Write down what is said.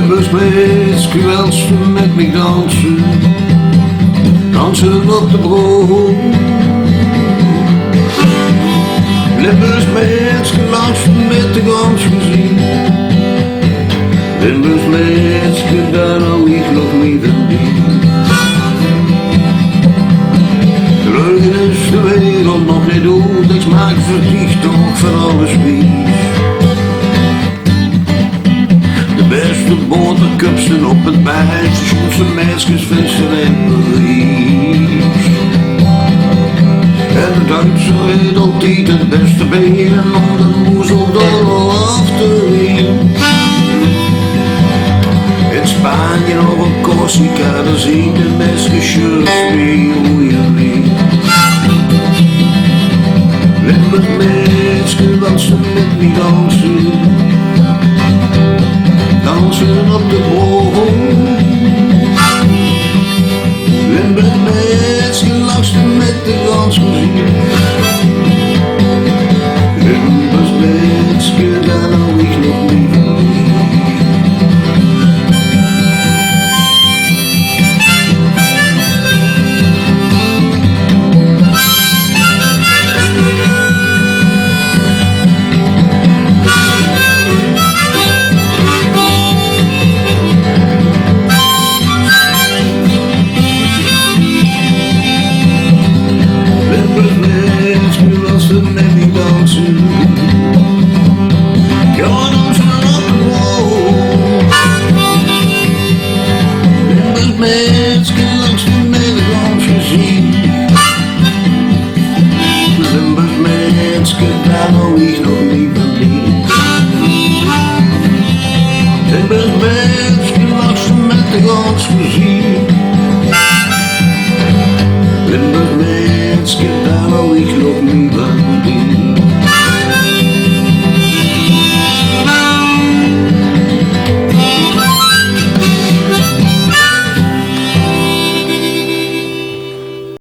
Limburgs meisje wil ze met me dansen, dansen op de broek. Limburgs meisje dansen met de gans gezien. Limburgs meisje, daar hou ik nog niet aan die. Gelukkig is de wereld nog niet dood, ik maak verdriet toch van alles wies. De beste boterkupsen op het bijt, de schoenste meisjes, vissen en Parijs. En de Duitser weet altijd het beste benen om de moezel door af te wien. In Spanje of op Corsica, daar zien de meisjes weer hoe je weet. Limburgs meisje wil ze met me dansen, dansen op de boom. Limburgs meisje lachen met de dansmuziek. Limburgs meisje, daar hou ik nog niet van. Meisje langs de Nederlands gezien. Limburgs meisje, daar hou ik nog niet van die. Limburgs meisje langs de Nederlands gezien.